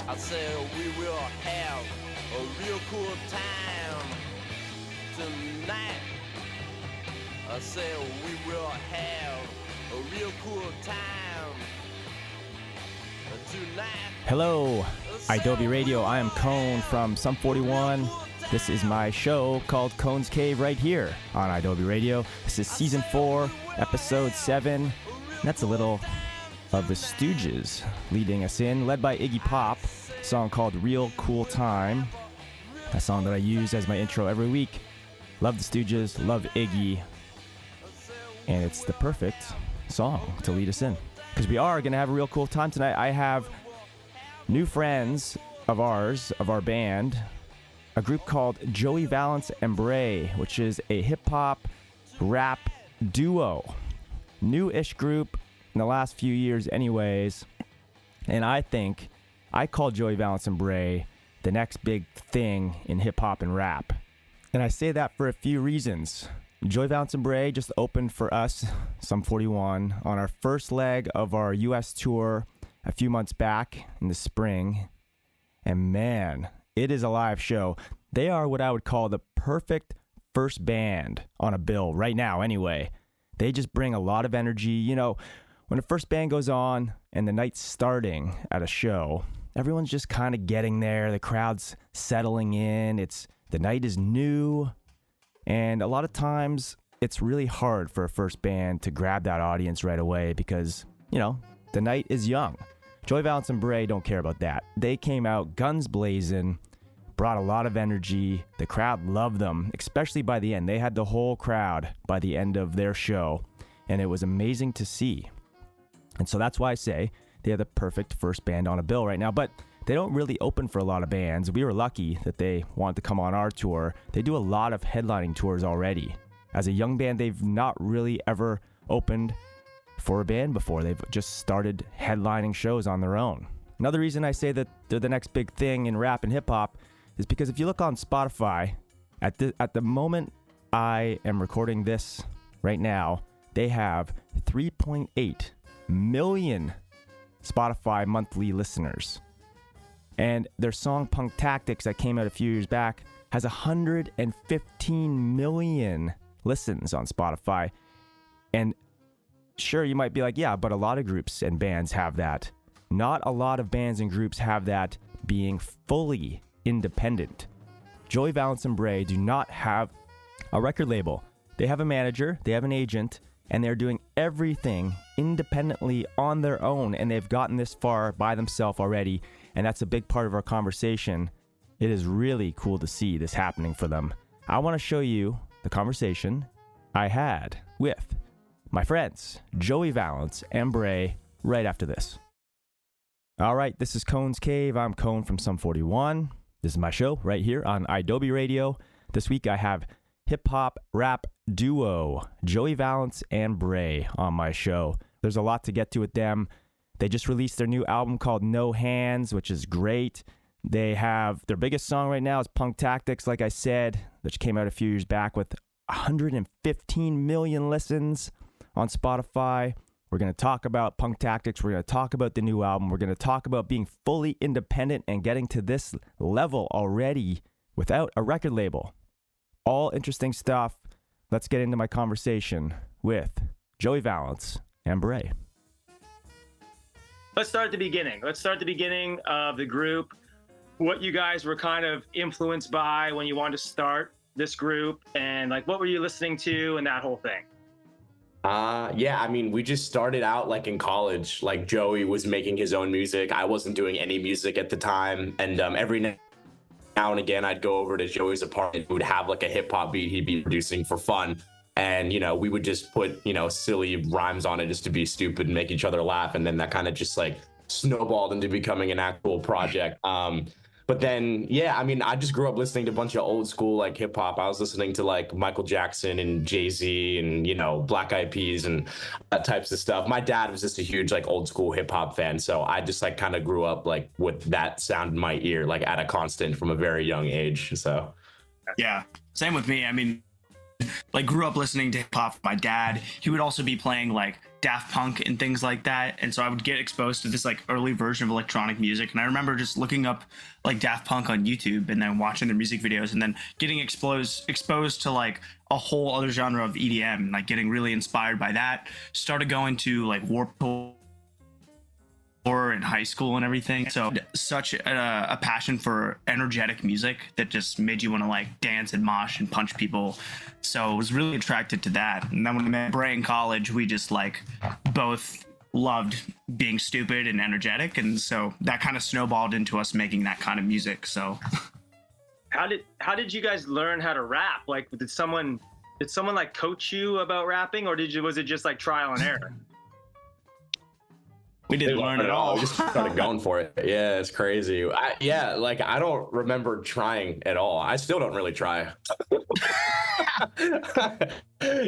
I said we will have a real cool time tonight. I said we will have a real cool time tonight. Hello, Adobe Radio. I am Cone from Sum 41. This is my show called Cone's Cave right here on Adobe Radio. This is Season 4, Episode 7. That's a little of the Stooges leading us in, led by Iggy Pop, a song called Real Cool Time, a song that I use as my intro every week. Love the Stooges, love Iggy, and it's the perfect song to lead us in, because we are going to have a real cool time tonight. I have new friends of ours, of our band, a group called Joey Valance Brae, which is a hip-hop rap duo. New-ish group in the last few years anyways, and I think I call Joey Valance Brae the next big thing in hip-hop and rap. And I say that for a few reasons. Joey Valance Brae just opened for us, Sum 41, on our first leg of our U.S. tour a few months back in the spring. And man, it is a live show. They are what I would call the perfect first band on a bill right now anyway. They just bring a lot of energy. You know, when a first band goes on and the night's starting at a show, everyone's just kind of getting there. The crowd's settling in. The night is new. And a lot of times it's really hard for a first band to grab that audience right away because, you know, the night is young. Joey Valance Brae don't care about that. They came out guns blazing, brought a lot of energy. The crowd loved them, especially by the end. They had the whole crowd by the end of their show, and it was amazing to see. And so that's why I say they are the perfect first band on a bill right now. But they don't really open for a lot of bands. We were lucky that they wanted to come on our tour. They do a lot of headlining tours already. As a young band, they've not really ever opened for a band before. They've just started headlining shows on their own. Another reason I say that they're the next big thing in rap and hip-hop is because if you look on Spotify, at the moment I am recording this right now, they have 3.8 million Spotify monthly listeners. And their song Punk Tactics that came out a few years back has 115 million listens on Spotify. And sure, you might be like, yeah, but a lot of groups and bands have that. Not a lot of bands and groups have that being fully independent. Joey Valance Brae do not have a record label. They have a manager, they have an agent, and they're doing everything independently on their own, and they've gotten this far by themselves already, and that's a big part of our conversation. It is really cool to see this happening for them. I want to show you the conversation I had with my friends, Joey Valance Brae, right after this. All right, this is Cone's Cave. I'm Cone from Sum 41. This is my show right here on Adobe Radio. This week I have hip-hop rap duo Joey Valance Brae on my show. There's a lot to get to with them. They just released their new album called No Hands, which is great. They have their biggest song right now is Punk Tactics, like I said, which came out a few years back with 115 million listens on Spotify. We're going to talk about Punk Tactics. We're going to talk about the new album. We're going to talk about being fully independent and getting to this level already without a record label. All interesting stuff. Let's get into my conversation with Joey Valance Brae. Let's start at the beginning. Let's start at the beginning of the group. What you guys were kind of influenced by when you wanted to start this group, and like what were you listening to and that whole thing? Yeah, I mean, we just started out like in college. Like Joey was making his own music. I wasn't doing any music at the time, and every now and again, I'd go over to Joey's apartment. He would have like a hip hop beat he'd be producing for fun. And, you know, we would just put, you know, silly rhymes on it just to be stupid and make each other laugh. And then that kind of just like snowballed into becoming an actual project. But then, yeah, I mean, I just grew up listening to a bunch of old school like hip hop. I was listening to like Michael Jackson and Jay-Z and, you know, Black Eyed Peas and that types of stuff. My dad was just a huge like old school hip hop fan. So I just like kind of grew up like with that sound in my ear, like at a constant from a very young age. So, yeah, same with me. I mean, like grew up listening to hip hop. My dad, he would also be playing like Daft Punk and things like that, and so I would get exposed to this like early version of electronic music. And I remember just looking up like Daft Punk on YouTube and then watching their music videos, and then getting exposed to like a whole other genre of EDM, like getting really inspired by that. Started going to like Warped Tour in high school and everything. So such a passion for energetic music that just made you want to like dance and mosh and punch people. So I was really attracted to that. And then when I met Brae in college, we just like both loved being stupid and energetic. And so that kind of snowballed into us making that kind of music. So How did you guys learn how to rap? Like, did someone like coach you about rapping, or was it just like trial and error? we didn't learn at all. We just started going for it. Yeah, it's crazy. Like I don't remember trying at all. I still don't really try.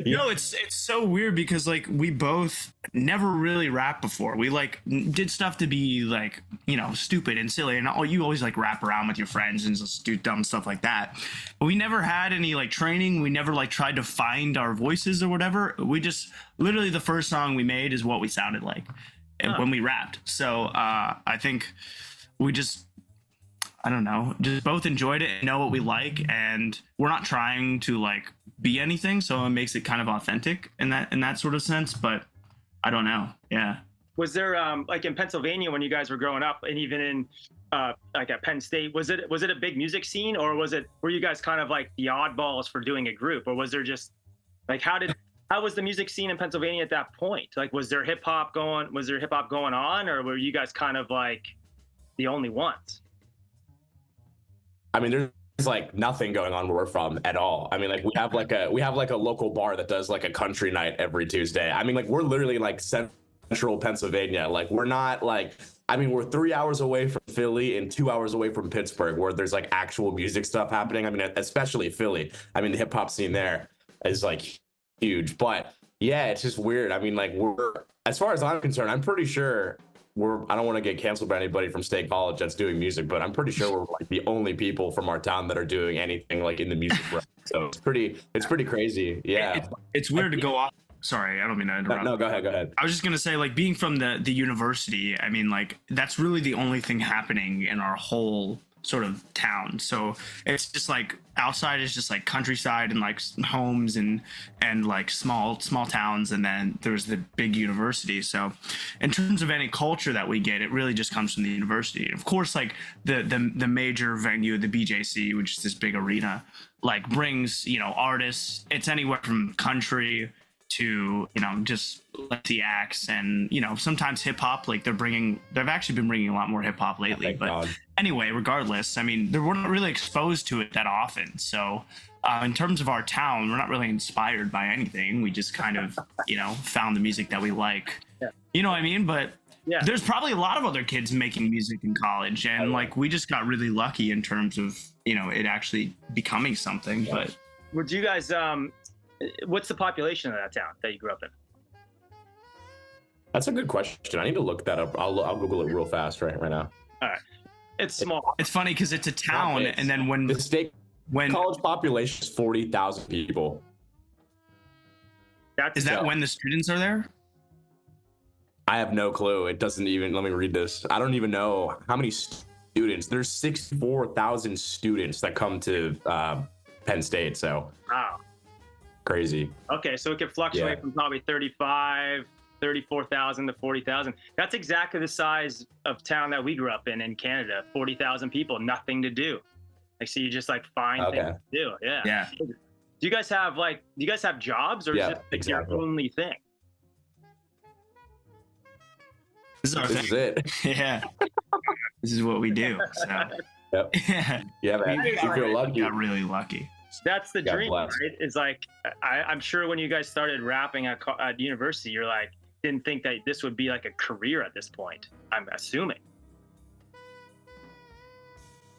No, it's so weird because like we both never really rapped before. We like did stuff to be like, you know, stupid and silly, and you always like rap around with your friends and just do dumb stuff like that. But we never had any like training. We never like tried to find our voices or whatever. We just literally the first song we made is what we sounded like when we rapped. So I think we just, I don't know, just both enjoyed it and know what we like, and we're not trying to like be anything, so it makes it kind of authentic in that sort of sense. But I don't know. Yeah. Was there like in Pennsylvania when you guys were growing up, and even in like at Penn State, was it a big music scene, or were you guys kind of like the oddballs for doing a group, or was there just like how was the music scene in Pennsylvania at that point? Like, was there hip hop going on, or were you guys kind of like the only ones? I mean, there's like nothing going on where we're from at all. I mean, like we have like a local bar that does like a country night every Tuesday. I mean, like we're literally like central Pennsylvania. Like we're not like, I mean, we're 3 hours away from Philly and 2 hours away from Pittsburgh, where there's like actual music stuff happening. I mean, especially Philly. I mean, the hip hop scene there is like huge. But yeah, it's just weird. I mean, like as far as I'm concerned, I'm pretty sure I don't want to get canceled by anybody from State College that's doing music, but I'm pretty sure we're like the only people from our town that are doing anything like in the music realm. So it's pretty crazy. Yeah. It's weird to go off. Sorry, I don't mean to interrupt. No, go ahead. I was just gonna say, like, being from the university, I mean, like, that's really the only thing happening in our whole sort of town. So it's just like outside is just like countryside and like homes and like small towns, and then there's the big university. So in terms of any culture that we get, it really just comes from the university. And of course, like the major venue, the BJC, which is this big arena, like brings, you know, artists. It's anywhere from country to, you know, just like the acts, and, you know, sometimes hip hop. Like they've actually been bringing a lot more hip hop lately. But anyway, regardless, I mean, we're not really exposed to it that often. So in terms of our town, we're not really inspired by anything. We just kind of, you know, found the music that we like. Yeah. You know what I mean? But yeah, there's probably a lot of other kids making music in college, and like we just got really lucky in terms of, you know, it actually becoming something. Yeah. But would you guys what's the population of that town that you grew up in? That's a good question. I need to look that up. I'll Google it real fast right now. All right. It's small. It's funny because it's a town, and then when the state college population is 40,000 people. Is that when the students are there? I have no clue. It doesn't even. Let me read this. I don't even know how many students. There's 64,000 students that come to Penn State. So wow. Crazy. Okay, so it could fluctuate from probably 34,000 to 40,000. That's exactly the size of town that we grew up in Canada. 40,000 people, nothing to do. Like, so you just like find things to do. Yeah. Yeah. Do you guys have jobs, or is it your only thing? This is it. Yeah. This is what we do. So. Yep. Yeah, man. You feel lucky. Got really lucky. That's the dream, right? It's like, I'm sure when you guys started rapping at university, you're like, didn't think that this would be like a career at this point, I'm assuming.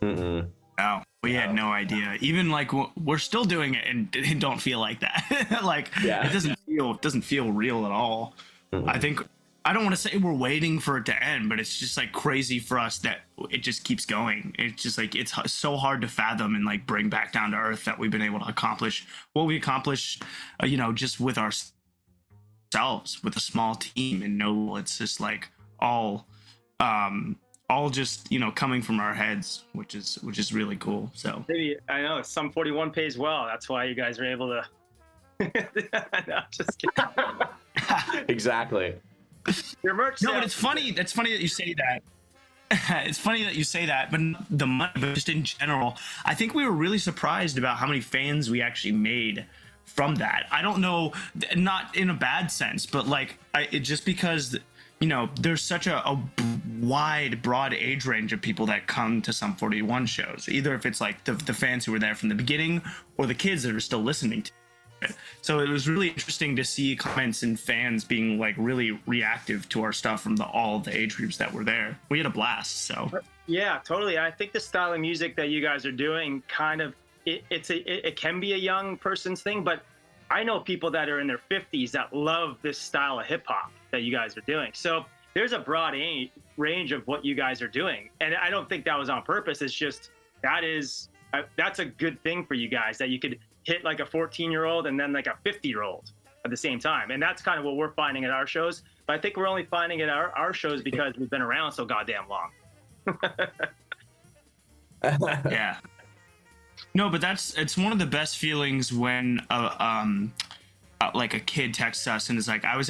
No, we had no idea. Even like we're still doing it and don't feel like that. Like it doesn't feel real at all. I I don't want to say we're waiting for it to end, but it's just like crazy for us that it just keeps going. It's just like it's so hard to fathom and like bring back down to earth that we've been able to accomplish what we accomplished, just with ourselves, with a small team. And no, it's just like all just coming from our heads, which is really cool. So maybe I know Sum 41 pays well. That's why you guys are able to. No, just kidding. Exactly. Your merch. No, but it's funny. It's funny that you say that. It's funny that you say that, but the money, but just in general, I think we were really surprised about how many fans we actually made from that. I don't know, not in a bad sense, but like just because there's such a wide, broad age range of people that come to Sum 41 shows. Either if it's like the fans who were there from the beginning, or the kids that are still listening to. So it was really interesting to see comments and fans being like really reactive to our stuff from all the age groups that were there. We had a blast. So yeah, totally. I think the style of music that you guys are doing kind of it can be a young person's thing, but I know people that are in their 50s that love this style of hip hop that you guys are doing. So there's a broad range of what you guys are doing, and I don't think that was on purpose. It's just that's a good thing for you guys, that you could hit like a 14-year-old and then like a 50-year-old at the same time. And that's kind of what we're finding at our shows. But I think we're only finding it at our shows because we've been around so goddamn long. Yeah. No, but it's one of the best feelings when like a kid texts us and is like, I was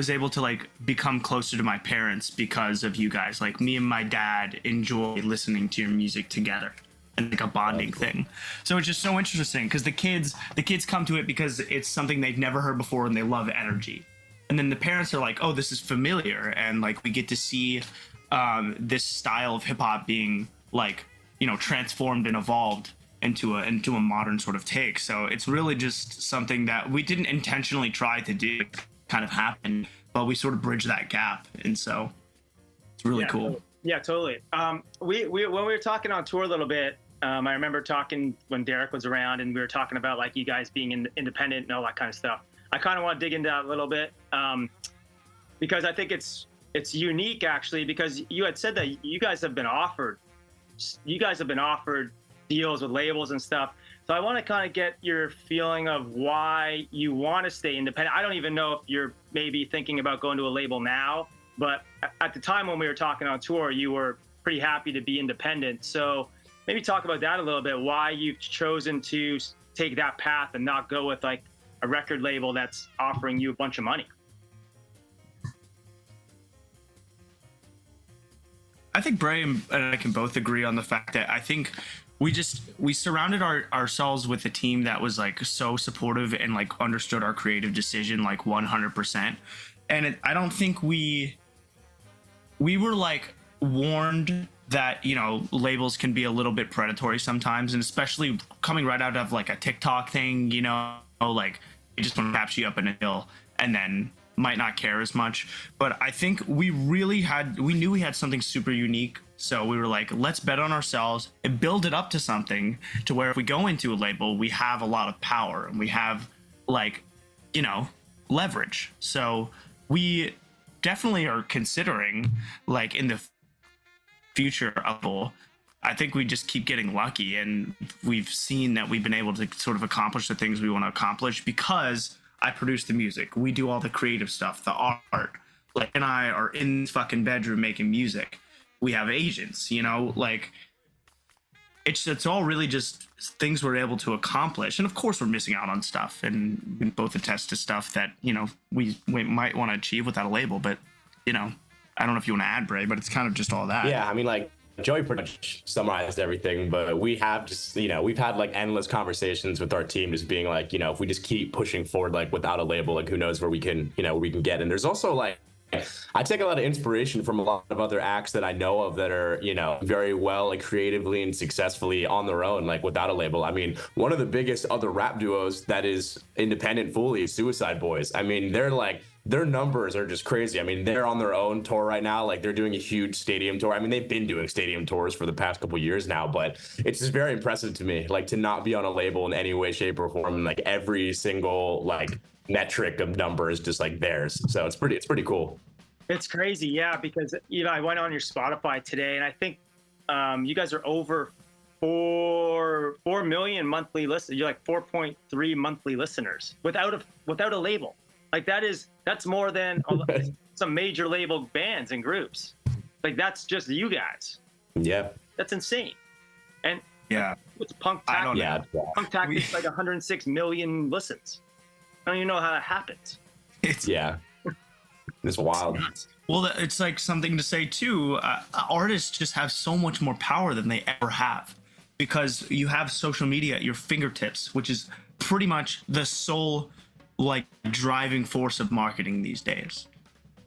able to like become closer to my parents because of you guys. Like, me and my dad enjoy listening to your music together. And like a bonding thing. So it's just so interesting because the kids come to it because it's something they've never heard before and they love energy. And then the parents are like, oh, this is familiar. And like we get to see this style of hip hop being like, transformed and evolved into a modern sort of take. So it's really just something that we didn't intentionally try to do. It kind of happened, but we sort of bridge that gap. And so it's really cool. Yeah, totally. When we were talking on tour a little bit, I remember talking when Derek was around, and we were talking about like you guys being independent and all that kind of stuff. I kind of want to dig into that a little bit because I think it's unique actually, because you had said that you guys have been offered deals with labels and stuff. So I want to kind of get your feeling of why you want to stay independent. I don't even know if you're maybe thinking about going to a label now, but at the time when we were talking on tour, you were pretty happy to be independent. So maybe talk about that a little bit, why you've chosen to take that path and not go with like a record label that's offering you a bunch of money. I think Brae and I can both agree on the fact that I think we surrounded ourselves with a team that was like so supportive and like understood our creative decision like 100%. And I don't think we were like warned that labels can be a little bit predatory sometimes, and especially coming right out of like a TikTok thing, like they just want to capture you up in a deal and then might not care as much. But I think we knew we had something super unique, so we were like, let's bet on ourselves and build it up to something to where if we go into a label, we have a lot of power and we have like leverage. So we definitely are considering like in the future of, I think we just keep getting lucky, and we've seen that we've been able to sort of accomplish the things we want to accomplish because I produce the music, we do all the creative stuff, the art, like, and I are in this fucking bedroom making music. We have agents, like it's all really just things we're able to accomplish. And of course we're missing out on stuff, and we both attest to stuff that we might want to achieve without a label, but I don't know if you want to add, Brae, but it's kind of just all that. Yeah, I mean, like, Joey pretty much summarized everything, but we have just, we've had like endless conversations with our team, just being like, if we just keep pushing forward, like without a label, like who knows where we can get. And there's also like, I take a lot of inspiration from a lot of other acts that I know of that are, very well and creatively and successfully on their own, like without a label. I mean, one of the biggest other rap duos that is independent fully is Suicide Boys. I mean, their numbers are just crazy. I mean, they're on their own tour right now. Like, they're doing a huge stadium tour. I mean, they've been doing stadium tours for the past couple of years now, but it's just very impressive to me, like, to not be on a label in any way, shape, or form. Like, every single like metric of number is just like theirs. So it's pretty cool. It's crazy, yeah, because I went on your Spotify today, and I think you guys are over 4 million monthly listeners. You're like 4.3 monthly listeners without a label. Like that's more than some major label bands and groups. Like that's just you guys. Yeah. That's insane. And Yeah. it's Punk I don't Tactic. know. Punk Tactic's like 106 million listens. I don't even know how that happens. It's Yeah. It's wild. Well, it's like something to say too. Artists just have so much more power than they ever have because you have social media at your fingertips, which is pretty much the sole like driving force of marketing these days.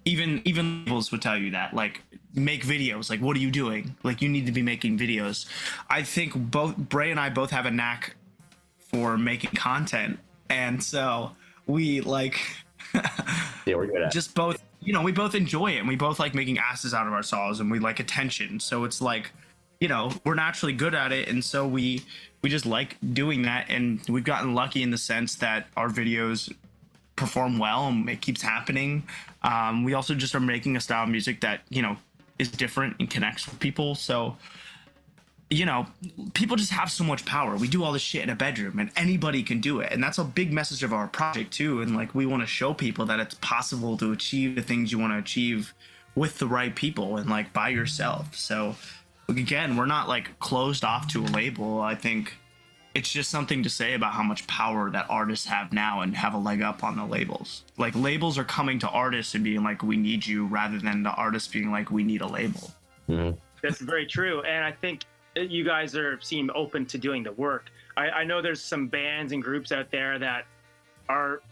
Even labels would tell you that, like, make videos. Like, what are you doing? Like, you need to be making videos. I think both Brae and I both have a knack for making content, and so we like Yeah, we're good at just both, we both enjoy it, and we both like making asses out of ourselves, and we like attention. So it's like, we're naturally good at it, and so we just like doing that, and we've gotten lucky in the sense that our videos perform well, and it keeps happening. We also just are making a style of music that is different and connects with people. So people just have so much power. We do all this shit in a bedroom, and anybody can do it, and that's a big message of our project too. And like, we want to show people that it's possible to achieve the things you want to achieve with the right people and like by yourself. So again, we're not like closed off to a label. I think it's just something to say about how much power that artists have now and have a leg up on the labels. Like, labels are coming to artists and being like, we need you, rather than the artists being like, we need a label. Mm-hmm. That's very true. And I think you guys seem open to doing the work. I know there's some bands and groups out there that are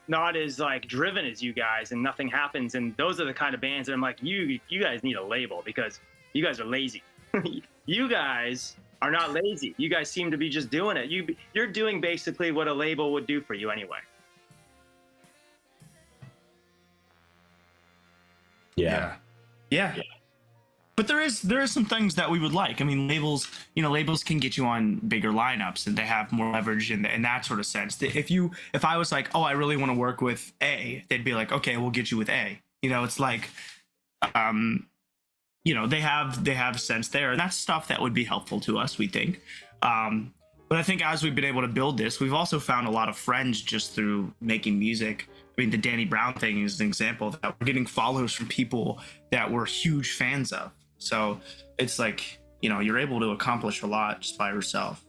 not as like driven as you guys, and nothing happens. And those are the kind of bands that I'm like, you guys need a label because you guys are lazy. You guys are not lazy. You guys seem to be just doing it. You're doing basically what a label would do for you anyway. Yeah. But there is some things that we would like. I mean, labels can get you on bigger lineups, and they have more leverage in that sort of sense. If I was like, oh, I really want to work with A, they'd be like, okay, we'll get you with A. It's like, they have sense there, and that's stuff that would be helpful to us, we think. But I think as we've been able to build this, we've also found a lot of friends just through making music. I mean, the Danny Brown thing is an example that we're getting follows from people that we're huge fans of. So it's like, you're able to accomplish a lot just by yourself.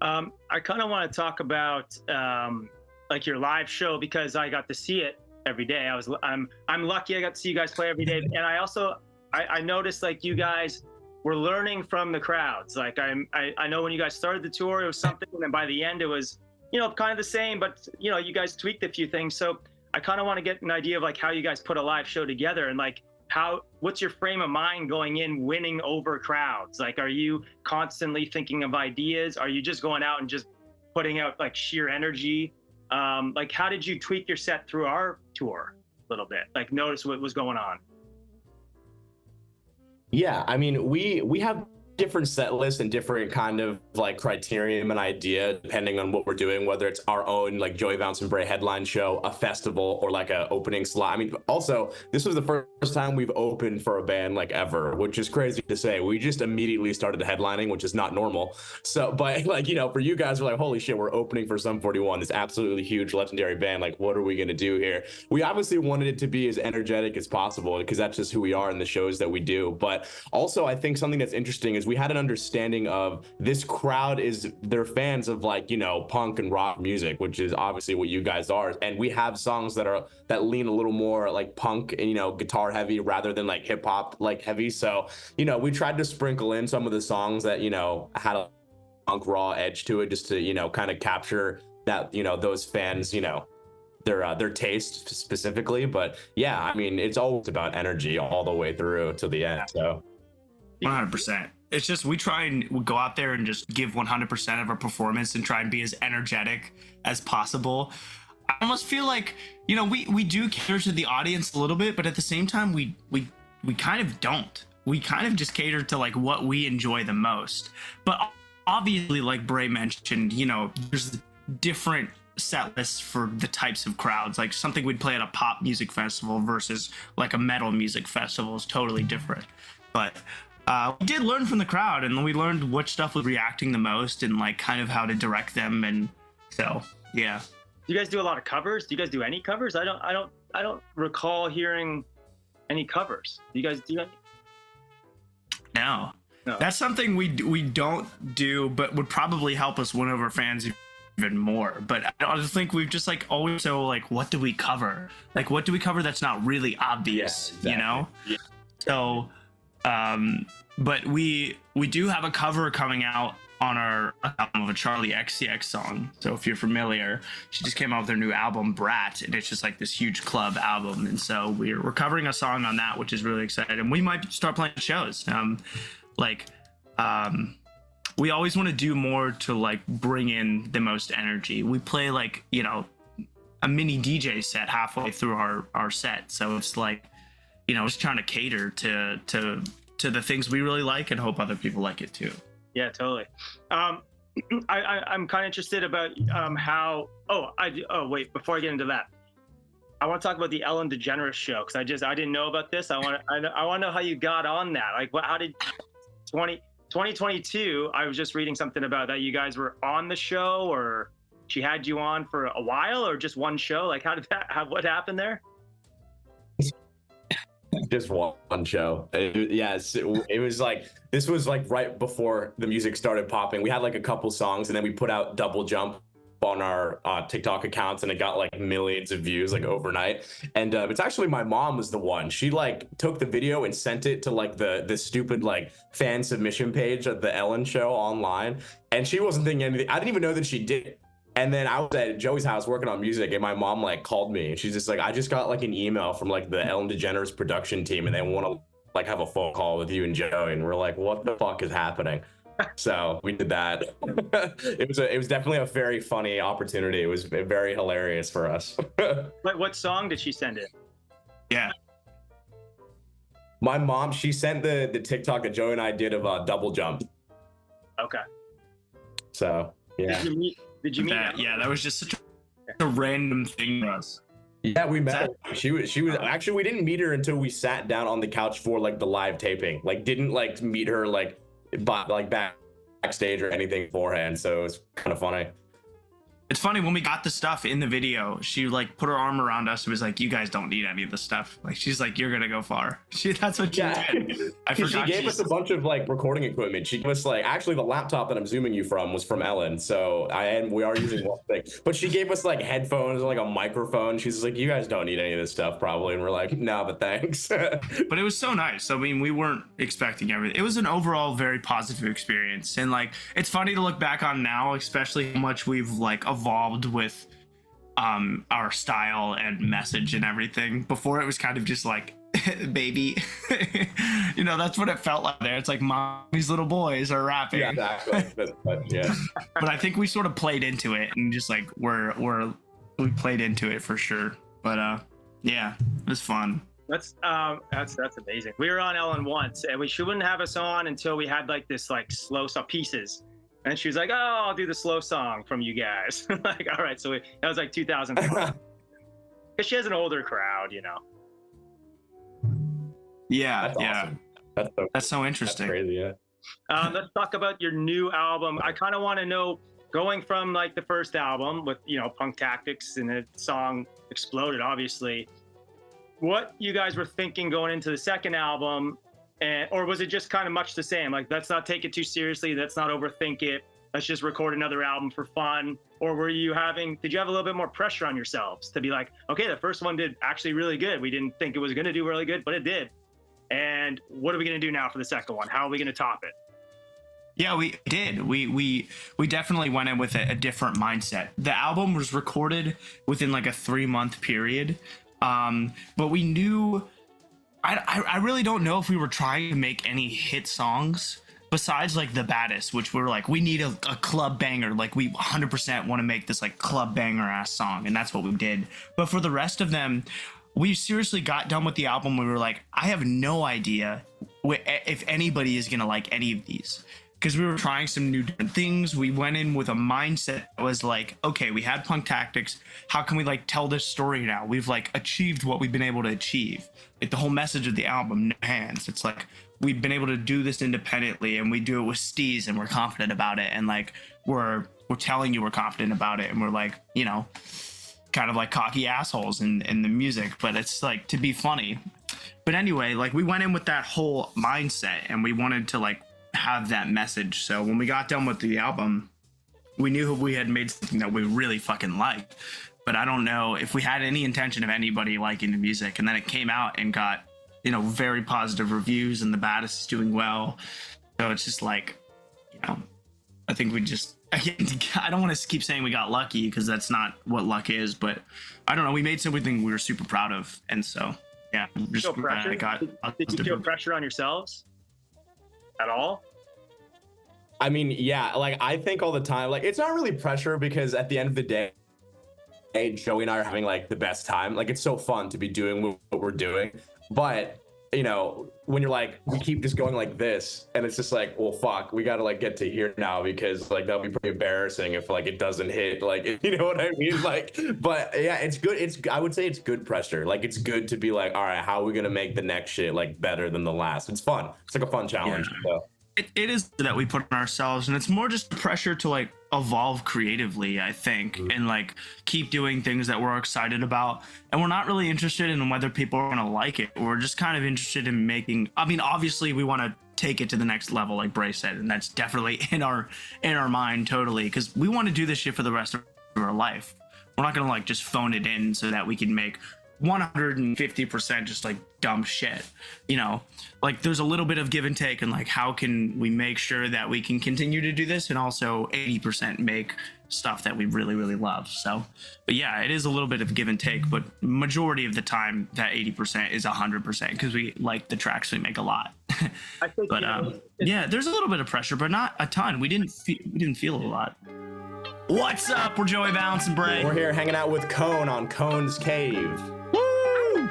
I kind of want to talk about like your live show, because I got to see it every day. I'm lucky I got to see you guys play every day, and I also I noticed like you guys were learning from the crowds. Like I know when you guys started the tour, it was something, and then by the end it was kind of the same, but you guys tweaked a few things. So I kind of want to get an idea of like how you guys put a live show together, and like what's your frame of mind going in, winning over crowds? Like, are you constantly thinking of ideas? Are you just going out and just putting out like sheer energy? Like, how did you tweak your set through our tour a little bit? Like, notice what was going on. Yeah, I mean, we have different set lists and different kind of like criterion and idea depending on what we're doing, whether it's our own like Joey Valance Brae headline show, a festival, or like a opening slot. I mean, also this was the first time we've opened for a band like ever, which is crazy to say. We just immediately started headlining, which is not normal. So, but like, for you guys, we're like, holy shit, we're opening for Sum 41, this absolutely huge legendary band. Like, what are we gonna do here? We obviously wanted it to be as energetic as possible because that's just who we are in the shows that we do. But also, I think something that's interesting is we had an understanding of this crowd they're fans of like, punk and rock music, which is obviously what you guys are. And we have songs that lean a little more like punk and, guitar heavy rather than like hip hop like heavy. So, we tried to sprinkle in some of the songs that, had a punk raw edge to it just to, kind of capture that, those fans, their taste specifically. But yeah, I mean, it's always about energy all the way through to the end. So 100%. It's just, we try and go out there and just give 100% of our performance and try and be as energetic as possible. I almost feel like, we do cater to the audience a little bit, but at the same time, we kind of don't. We kind of just cater to like what we enjoy the most. But obviously, like Brae mentioned, there's different set lists for the types of crowds. Like something we'd play at a pop music festival versus like a metal music festival is totally different. But we did learn from the crowd, and we learned which stuff was reacting the most and like kind of how to direct them. And so, yeah. Do you guys do a lot of covers? Do you guys do any covers? I don't recall hearing any covers. Do you guys do any? No. No. That's something we don't do, but would probably help us win over fans even more. But I don't think we've just like always so like, what do we cover? Like, what do we cover that's not really obvious, Yeah, exactly. you know? Yeah. So, but we do have a cover coming out on our album of a Charlie XCX song. So if you're familiar, she just came out with her new album Brat, and it's just like this huge club album. And so we're covering a song on that, which is really exciting. And we might start playing shows. We always want to do more to like bring in the most energy. We play like, you know, a mini DJ set halfway through our set. So it's like, you know, just trying to cater to the things we really like and hope other people like it too. Yeah, totally. I'm kind of interested about how. Wait, before I get into that, I want to talk about the Ellen DeGeneres show because I didn't know about this. I want to know how you got on that. Like, how did 2022? I was just reading something about that. You guys were on the show, or she had you on for a while, or just one show? Like, how did that? What happened there? Just one show. It was like, this was like right before the music started popping. We had like a couple songs, and then we put out Double Jump on our TikTok accounts, and it got like millions of views like overnight. And it's actually my mom was the one. She like took the video and sent it to like the stupid like fan submission page of the Ellen show online, and she wasn't thinking anything. I didn't even know that she did it. And then I was at Joey's house working on music, and my mom like called me, and she's just like, I just got like an email from like the Ellen DeGeneres production team, and they want to like have a phone call with you and Joey. And we're like, what the fuck is happening? So we did that. It was definitely a very funny opportunity. It was very hilarious for us. What song did she send in? Yeah. My mom, she sent the TikTok that Joey and I did of Double Jump. Okay. So yeah. Did you meet that? Yeah, that was just such a random thing for us. Yeah, we met her. She was actually, we didn't meet her until we sat down on the couch for like the live taping. Like didn't like meet her like backstage or anything beforehand. So it was kind of funny. It's funny, when we got the stuff in the video, she like put her arm around us and was like, you guys don't need any of the stuff. Like, she's like, you're gonna go far. That's what she did. I forgot. She gave us a bunch of like recording equipment. She gave us like, actually the laptop that I'm zooming you from was from Ellen. So we are using one thing, but she gave us like headphones, like a microphone. She's like, you guys don't need any of this stuff probably. And we're like, no, but thanks. But it was so nice. I mean, we weren't expecting everything. It was an overall very positive experience. And like, it's funny to look back on now, especially how much we've like evolved with our style and message and everything. Before it was kind of just like baby, you know, that's what it felt like there. It's like mommy's little boys are rapping. Yeah, exactly. Yeah. But I think we sort of played into it and just like we played into it for sure. But yeah, it was fun. That's amazing. We were on Ellen once, and she wouldn't have us on until we had like this like slow song pieces. And she was like, oh, I'll do the slow song from you guys. Like, all right. So that was like 2005. Because she has an older crowd, you know. Yeah. That's yeah. Awesome. That's so interesting. That's crazy, yeah. Let's talk about your new album. I kind of want to know, going from like the first album with, you know, Punk Tactics, and the song exploded, obviously, what you guys were thinking going into the second album. Or was it just kind of much the same? Like, let's not take it too seriously. Let's not overthink it. Let's just record another album for fun. Or did you have a little bit more pressure on yourselves to be like, okay, the first one did actually really good. We didn't think it was going to do really good, but it did. And what are we going to do now for the second one? How are we going to top it? Yeah, we did. We definitely went in with a different mindset. The album was recorded within like a 3-month period. But we knew, I really don't know if we were trying to make any hit songs besides like The Baddest, which we were like, we need a club banger. Like, we 100% want to make this like club banger ass song. And that's what we did. But for the rest of them, we seriously got done with the album. We were like, I have no idea if anybody is going to like any of these. because we were trying some new different things. We went in with a mindset that was like, okay, we had Punk Tactics. How can we like tell this story now? We've like achieved what we've been able to achieve. Like the whole message of the album, No Hands. It's like we've been able to do this independently, and we do it with steez, and we're confident about it. And like we're telling you we're confident about it, and we're like, you know, kind of like cocky assholes in the music, but it's like to be funny. But anyway, like we went in with that whole mindset, and we wanted to like have that message. So when we got done with the album, we knew we had made something that we really fucking liked. But I don't know if we had any intention of anybody liking the music. And then it came out and got, you know, very positive reviews, and The Baddest is doing well. So it's just like, you know, I think we just, I don't want to keep saying we got lucky, because that's not what luck is, but I don't know. We made something we were super proud of. And so, yeah. Did you feel pressure on yourselves at all? I mean, yeah, like I think all the time, like it's not really pressure, because at the end of the day, Joey and I are having like the best time. Like it's so fun to be doing what we're doing. But you know, when you're like, we keep just going like this, and it's just like, well, fuck, we got to like get to here now, because like that'll be pretty embarrassing if like it doesn't hit, like, you know what I mean? Like, but yeah, it's good. I would say it's good pressure. Like it's good to be like, all right, how are we gonna make the next shit like better than the last? It's fun. It's like a fun challenge. Yeah. So. It is that we put on ourselves, and it's more just pressure to like evolve creatively, I think, and like keep doing things that we're excited about. And we're not really interested in whether people are going to like it. We're just kind of interested in making, I mean, obviously we want to take it to the next level, like Brae said, and that's definitely in our mind totally, because we want to do this shit for the rest of our life. We're not going to like just phone it in so that we can make 150% just like dumb shit, you know. Like there's a little bit of give and take, and like how can we make sure that we can continue to do this and also 80% make stuff that we really love. So but yeah, it is a little bit of give and take, but majority of the time that 80% is 100%, because we like the tracks we make a lot. I think, but yeah, there's a little bit of pressure, but not a ton. We didn't feel a lot. What's up? We're Joey Valance Brae. We're here hanging out with Cone on Cone's Cave. Woo!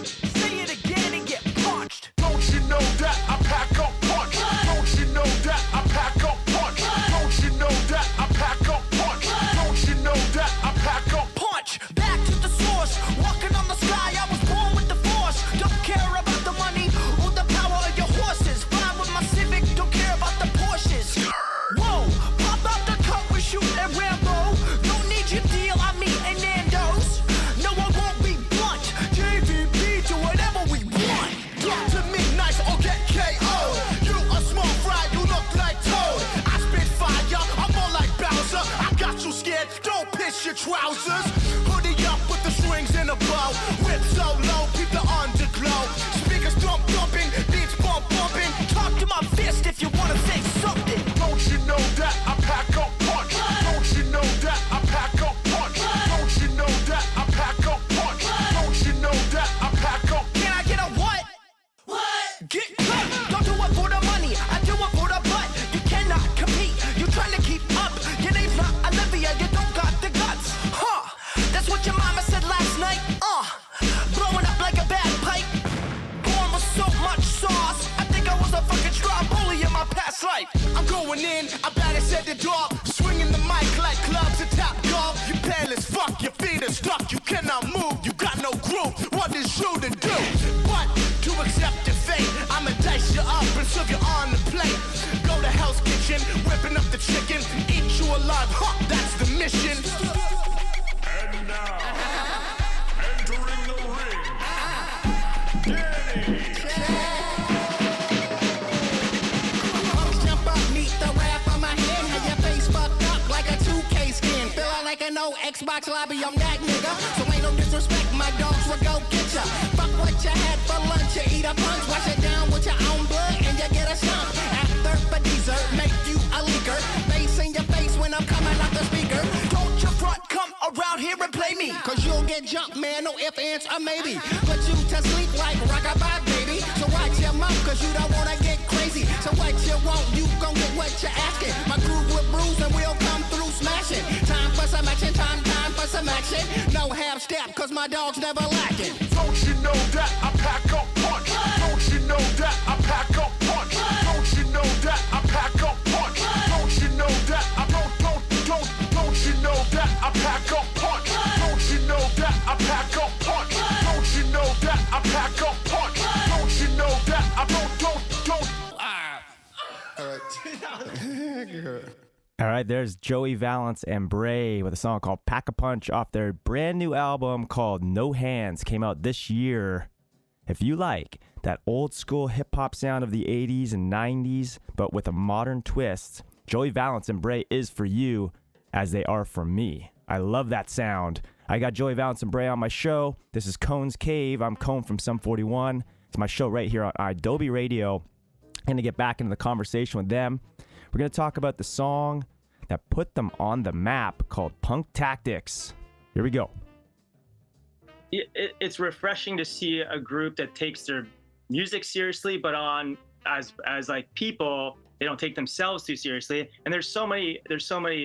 Say it again and get punched. Don't you know that I pack up punch? Don't you know that I pack up punch? Don't you know that I pack up punch? Don't you know that I pack up Punch back to the source. Walking on the sky, I was born with the force. Don't care about the money or the power of your horses. Fly with my Civic, don't care about the Porsches. Whoa, pop out the cup, we shoot at Rambo. Don't need your deal, I'm eating Nando's. No, I won't be blunt. JVP to whatever we want. Talk to me nice or get KO. You a small fry, you look like Toad. I spit fire, I'm more like Bowser. I got you scared, don't piss your trousers. Hoodie up with the strings in a bow. Whip so low, keep the underglow. Speakers thumping, beats bumping. Talk to my fist if you wanna say something. Don't you know that I pack up punch? Don't you know that I pack up punch? Don't you know that I pack up punch? Don't you know that I pack up? Can I get a what? Get cut. Don't do it for the money, I do it for the butt. You cannot compete, you trying to keep up. Your name's not Olivia, you don't got the guts. Huh, that's what your mama said last night. Blowing up like a bad pipe. Born with so much sauce, I think I was a fucking Stromboli in my past life. I'm going in, I better set the door. Swinging the mic like clubs at Top Golf. You pale as fuck, your feet are stuck. You cannot move, you got no groove. What is you to do? But to accept your fate, I'ma dice you up and serve you on the plate. Go to Hell's Kitchen, whipping up the chicken. Eat you alive, that's the mission. And now, entering the ring, Danny. Jump up, meet the rap on my head. Have your face fucked up like a 2K skin. Feeling like an old Xbox lobby, I'm that nigga. So ain't no disrespect, my dogs will go get ya. Fuck what you had for lunch, you eat a punch. Wash it down with your own blood and you get a stump. After for dessert, make you a leaker. Face in your face when I'm coming out the speaker. Don't you front, come around here and play me. Cause you'll get jumped, man, no ifs, ands, or maybe. Put you to sleep like rockabye, baby. So watch your mouth, cause you don't wanna get crazy. So what you want, you gon' get what you're asking. My crew will bruise and we'll come through smashing. Time for some action, time for some action. No half step, cause my dog's never lacking. Don't you know that I pack up punch? Don't you know that I pack up punch? Don't you know that I All right, there's Joey Valance and Brae with a song called Pack a Punch off their brand new album called No Hands, came out this year. If you like that old school hip hop sound of the 80s and 90s, but with a modern twist, Joey Valance and Brae is for you as they are for me. I love that sound. I got Joey Valance and Brae on my show. This is Cone's Cave. I'm Cone from Sum 41. It's my show right here on Adobe Radio. I'm going to get back into the conversation with them. We're going to talk about the song that put them on the map called Punk Tactics. Here we go. It's refreshing to see a group that takes their music seriously, but as like people, they don't take themselves too seriously. And there's so many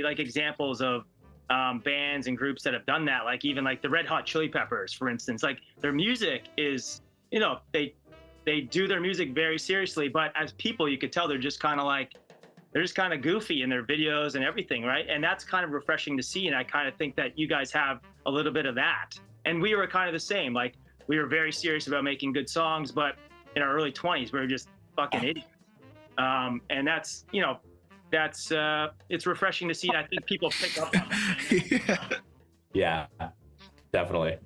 like examples of bands and groups that have done that. Like even like the Red Hot Chili Peppers, for instance. Like their music is, they do their music very seriously, but as people, you could tell they're just kind of goofy in their videos and everything, right? And that's kind of refreshing to see. And I kind of think that you guys have a little bit of that. And we were kind of the same. Like we were very serious about making good songs, but in our early 20s, we were just fucking idiots. And that's, it's refreshing to see. And I think people pick up on that. Yeah, definitely.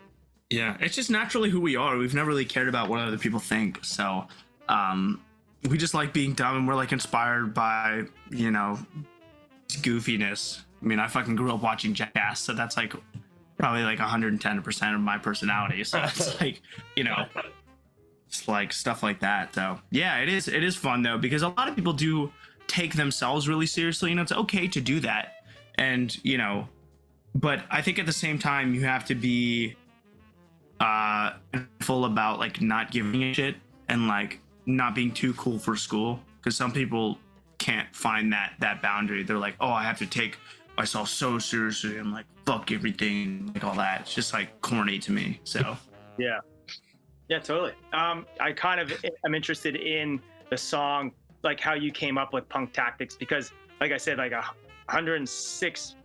Yeah, it's just naturally who we are. We've never really cared about what other people think. So, we just like being dumb, and we're like inspired by, goofiness. I mean, I fucking grew up watching Jackass, so that's like probably like 110% of my personality. So it's like, it's like stuff like that. So yeah, it is fun though, because a lot of people do take themselves really seriously. It's okay to do that. And, but I think at the same time, you have to be full about like not giving a shit and like not being too cool for school, because some people can't find that boundary. They're like, oh, I have to take myself so seriously and like fuck everything, like all that. It's just like corny to me. So yeah, totally. I kind of am interested in the song, like how you came up with Punk Tactics, because like I said, like 106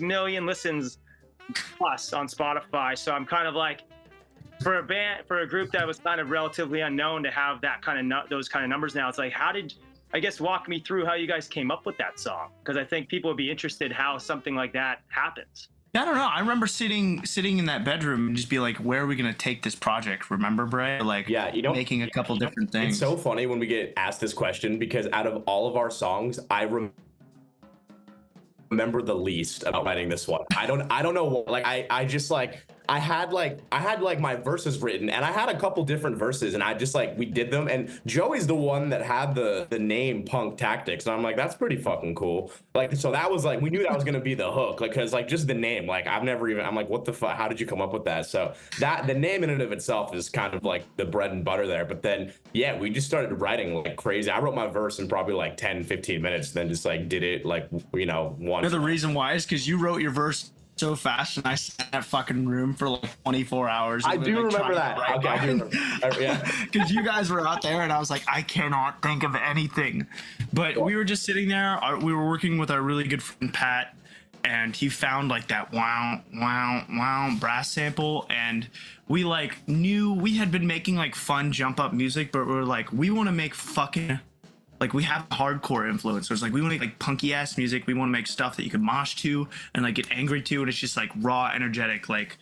million listens plus on Spotify. So I'm kind of like, for a group that was kind of relatively unknown to have that kind of those kind of numbers now, it's like, walk me through how you guys came up with that song, because I think people would be interested how something like that happens. I don't know. I remember sitting in that bedroom and just be like, where are we going to take this project? Remember, Brae? Like, yeah, making a couple different things. It's so funny when we get asked this question, because out of all of our songs, I remember the least about writing this one. I don't know. Like, I just like, I had my verses written, and I had a couple different verses, and I just like, we did them, and Joey's the one that had the name Punk Tactics, and I'm like, that's pretty fucking cool. Like, so that was like, we knew that was gonna be the hook, like, cause like just the name, like I'm like, what the fuck, how did you come up with that? So that the name in and of itself is kind of like the bread and butter there. But then yeah, we just started writing like crazy. I wrote my verse in probably like 10-15 minutes, then just like did it like, one. The reason why is because you wrote your verse so fast, and I sat in that fucking room for like 24 hours. I do remember that. Okay, I do remember. Yeah, because you guys were out there, and I was like, I cannot think of anything. But we were just sitting there. We were working with our really good friend Pat, and he found like that wow wow wow brass sample, and we like knew we had been making like fun jump up music, but we were like, we want to make fucking. Like, we have hardcore influencers. Like, we want to make like punky ass music. We want to make stuff that you can mosh to and like get angry to, and it's just like raw, energetic, like,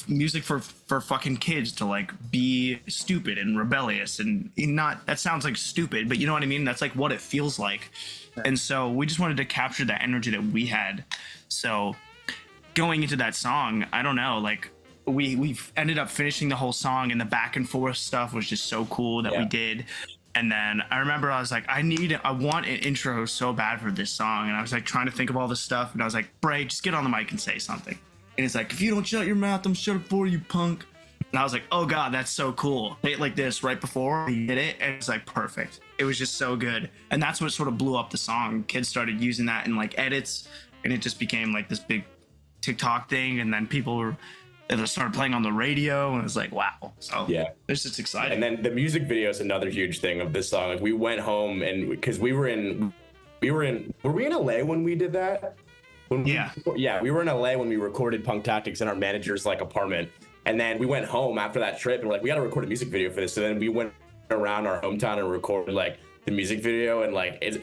music for fucking kids to like be stupid and rebellious and not. That sounds like stupid, but you know what I mean. That's like what it feels like. And so we just wanted to capture that energy that we had. So going into that song, I don't know, like we ended up finishing the whole song, and the back and forth stuff was just so cool that we did. And then I remember I was like, I want an intro so bad for this song. And I was like trying to think of all this stuff. And I was like, Brae, just get on the mic and say something. And he's like, if you don't shut your mouth, I'm shut up for you, punk. And I was like, oh God, that's so cool. Say it like this right before he did it. And it's like perfect. It was just so good. And that's what sort of blew up the song. Kids started using that in like edits, and it just became like this big TikTok thing. And then they started playing on the radio, and it was like, wow. So yeah, it's just exciting. And then the music video is another huge thing of this song. Like, we went home, and because were we in LA when we did that? Yeah, we were in LA when we recorded Punk Tactics in our manager's like apartment. And then we went home after that trip, and we're like, we got to record a music video for this. So then we went around our hometown and recorded like the music video, and like it's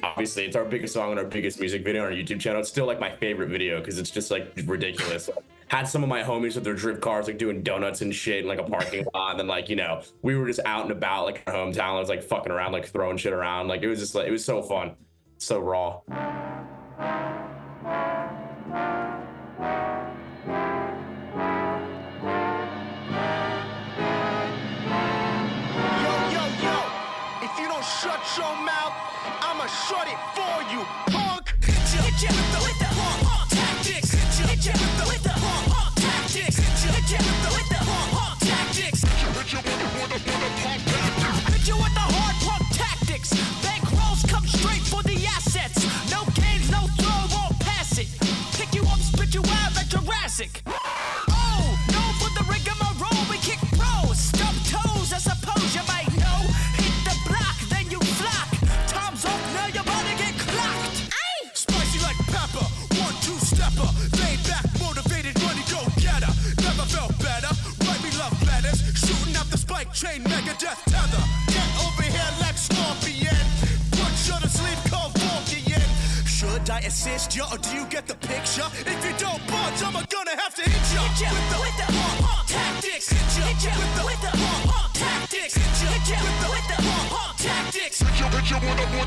our biggest song and our biggest music video on our YouTube channel. It's still like my favorite video because it's just like ridiculous. Had some of my homies with their drift cars like doing donuts and shit in like a parking lot, and then like, you know, we were just out and about like in our hometown. I was like fucking around, like throwing shit around. Like it was just like, it was so fun, so raw. Shut your mouth, I'ma shut it for you, punk. Hit ya with the hard tactics. Hit ya with the hard tactics. Hit ya with the hard tactics. Hit ya with the punk tactics. Hit ya with the hard punk tactics. Bankrolls come straight for the assets. No games, no throw, won't pass it. Pick you up, spit you out like Jurassic. Oh, no for the rigmarole, we kick pros. Stub toes, I suppose you might know. Hit the block, then you flock. Time's up, now you're about to get clocked. Aye. Spicy like pepper, 1-2-stepper. Laid back, motivated, money go getter. Never felt better. Write me love letters. Shooting out the spike chain, Megadeth tether. Get over here like Scorpion. Put you to sleep, cold Vulcan. Should I assist you or do you get the picture? If you don't budge, I'm gonna have to hit you. Hit ya with the hard tactics. Hit ya with the hard tactics. Hit ya with the hard tactics. Hit ya with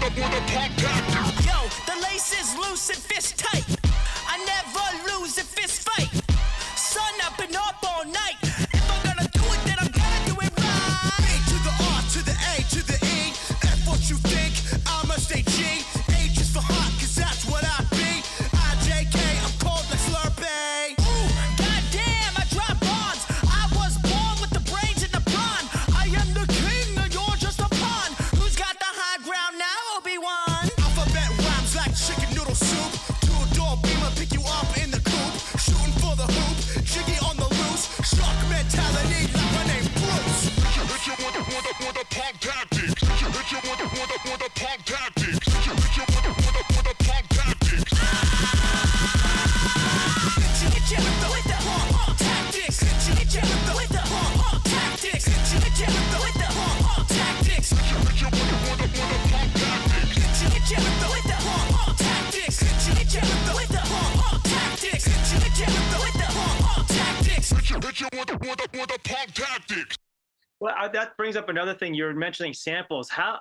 the punk tactics. Yo, the lace is loose and fist tight. I never lose a fist fight. Sun up and up all night. If I'm gonna do it, then I'm gonna do it right. A to the R to the A to the E. F what you think, I'ma stay G. H is for hot, cause that's what I be. IJK, I'm cold like Slurpee. Ooh, goddamn, I drop bombs. I was born with the brains and the brawn. I am the king, and you're just a pawn. Who's got the high ground now, Obi-Wan? Alphabet rhymes like chicken noodle soup. Two-door beamer, pick you up in the coop. Shooting for the hoop, jiggy on the loose. Shark mentality like my name Bruce. Hit you with the punk tactics. Hit you with the punk tactics. Hit you with the punk tactics. Hit you with the hard tactics. Hit you with the hard tactics. Hit you with the hard tactics. Hit you with the punk tactics. Hit you with the hard tactics. Hit you with the hard tactics. Hit you with the hard tactics. Hit you with the punk tactics. Well, that brings up another thing. You're mentioning samples. I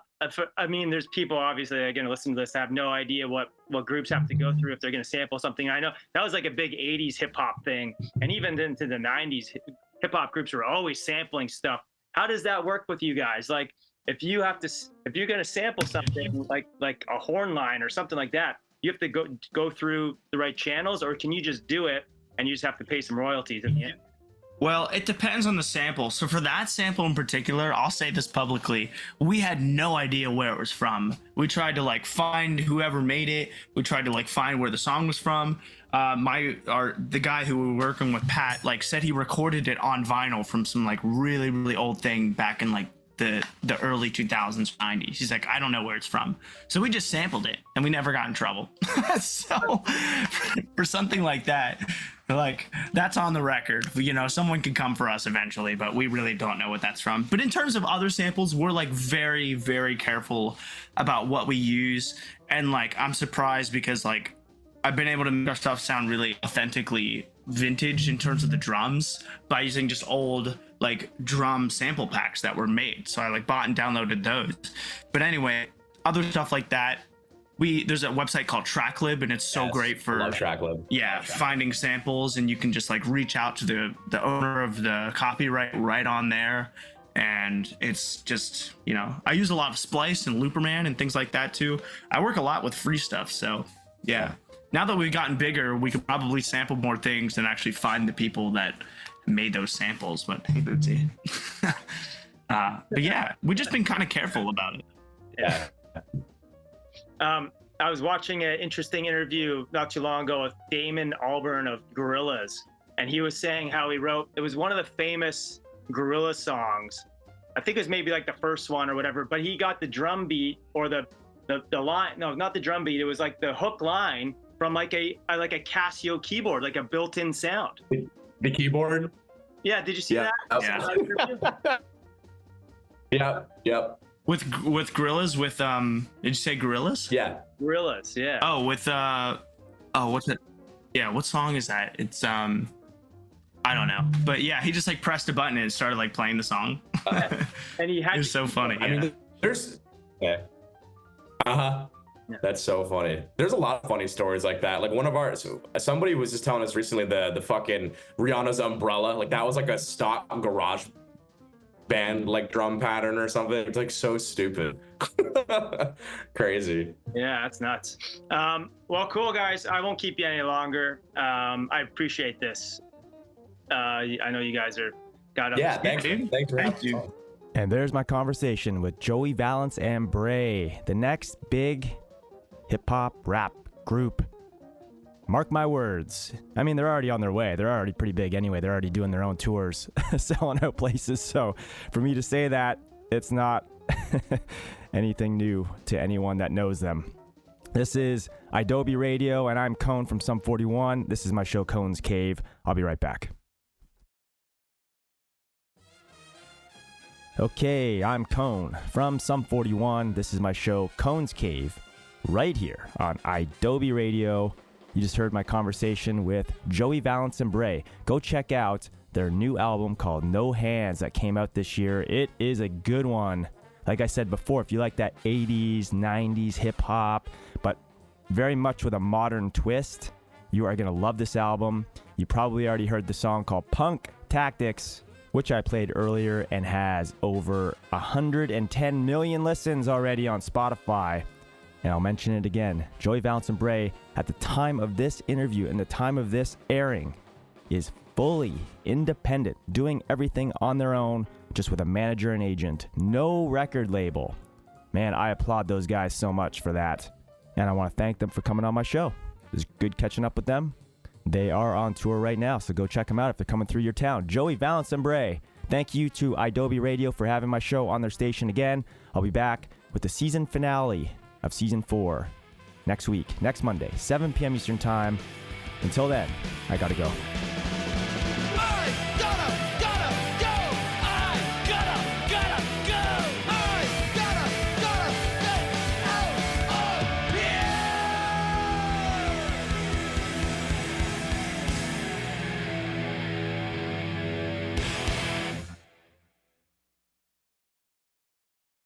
mean, there's people obviously that are going to listen to this have no idea what groups have to go through if they're going to sample something. I know that was like a big 80s hip hop thing. And even into the 90s, hip hop groups were always sampling stuff. How does that work with you guys? Like, if you're going to sample something like a horn line or something like that, you have to go through the right channels, or can you just do it and you just have to pay some royalties in the end? Well, it depends on the sample. So for that sample in particular, I'll say this publicly, we had no idea where it was from. We tried to like find whoever made it. We tried to like find where the song was from. The guy who we were working with, Pat, like said he recorded it on vinyl from some like really, really old thing back in like the early 2000s, 90s. He's like, I don't know where it's from. So we just sampled it and we never got in trouble. So for something like that, like that's on the record. You know, someone could come for us eventually, but we really don't know what that's from. But in terms of other samples, we're like very, very careful about what we use. And like, I'm surprised because like I've been able to make our stuff sound really authentically vintage in terms of the drums by using just old like drum sample packs that were made. So I like bought and downloaded those. But anyway, other stuff like that, there's a website called Tracklib, and it's so great for Tracklib. Yeah, finding samples, and you can just like reach out to the owner of the copyright right on there. And it's just, you know, I use a lot of Splice and Looperman and things like that too. I work a lot with free stuff, so yeah. Now that we've gotten bigger, we could probably sample more things and actually find the people that made those samples. But hey, Bootsy. But yeah, we've just been kind of careful about it. Yeah. I was watching an interesting interview not too long ago with Damon Albarn of Gorillaz, and he was saying how it was one of the famous Gorillaz songs. I think it was maybe like the first one or whatever, but he got the drum beat or the line, no, not the drum beat. It was like the hook line from like a Casio keyboard, like a built-in sound. The keyboard? Yeah, did you see that? Yeah. Yep. With Gorillaz, with did you say Gorillaz? Yeah. Gorillas, yeah. Oh, with what's it? Yeah, what song is that? It's I don't know, but yeah, he just like pressed a button and it started like playing the song. And he had It was so funny. I mean, there's yeah. Uh-huh. Yeah. That's so funny. There's a lot of funny stories like that. Like one of our somebody was just telling us recently the fucking Rihanna's Umbrella, like that was like a stock garage band like drum pattern or something. It's like so stupid. Crazy. Yeah, that's nuts. Well, cool guys. I won't keep you any longer. I appreciate this. I know you guys are got up. Yeah, thanks for Thank you. having us. And there's my conversation with Joey Valance Brae, the next big hip-hop rap group. Mark my words. I mean, they're already on their way. They're already pretty big anyway. They're already doing their own tours, selling out places. So for me to say that, it's not anything new to anyone that knows them. This is Adobe Radio, and I'm Cone from Sum 41. This is my show, Cone's Cave. I'll be right back. Okay, I'm Cone from Sum 41. This is my show, Cone's Cave, right here on Adobe Radio. You just heard my conversation with Joey Valance Brae. Go check out their new album called No Hands that came out this year. It is a good one. Like I said before, if you like that 80s, 90s hip-hop, but very much with a modern twist, you are going to love this album. You probably already heard the song called Punk Tactics, which I played earlier and has over 110 million listens already on Spotify. And I'll mention it again. Joey Valance Brae, at the time of this interview and the time of this airing, is fully independent, doing everything on their own, just with a manager and agent. No record label. Man, I applaud those guys so much for that. And I want to thank them for coming on my show. It was good catching up with them. They are on tour right now, so go check them out if they're coming through your town. Joey Valance Brae. Thank you to Adobe Radio for having my show on their station again. I'll be back with the season finale of Season 4 next week, next Monday, 7 p.m. Eastern Time. Until then, I gotta go.